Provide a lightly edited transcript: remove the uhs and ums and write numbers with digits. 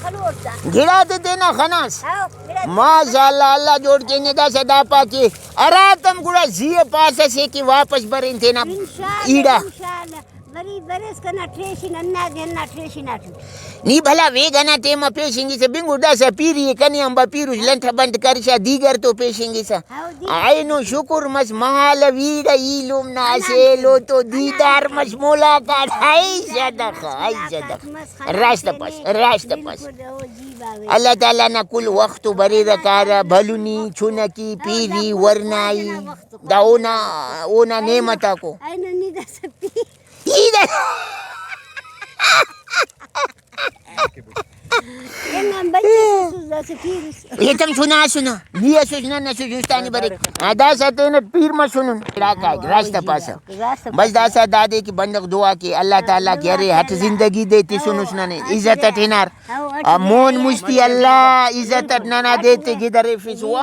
गिरा देते ना खनास माशाल्लाह अल्लाह जोड़ के निदा सदा पाके अरातम गुड़ा जिए पास से कि वापस बरिन थे ना ईड़ा नी भला वे गना टेम पेशेंगी से बिंगुदा से पीरी कनी अंबा पीरुस लंठ बंद करशा दीगर तो पेशेंगी सा आय नो शुक्र मस महाल वीड इलुम ना सेलो तो दीदार मस मुलाकात हाय सदका रास्त पास अल्लाह ताला ना कुल वक्त बरे रकारा भलुनी छुनकी पीरी वरनाई दाओना ओना नेमता को ये तुम सुना ये सुना न सुजुस्तानी बरे आदा सते न पीर म सुनुन का रास्ता पास बस दासा दादे की बंदक दुआ की अल्लाह ताला के अरे हट जिंदगी देती सुनुस न इज्जत ठिनार मोन मुस्ती अल्लाह इज्जत न देते गिदरे फिसवा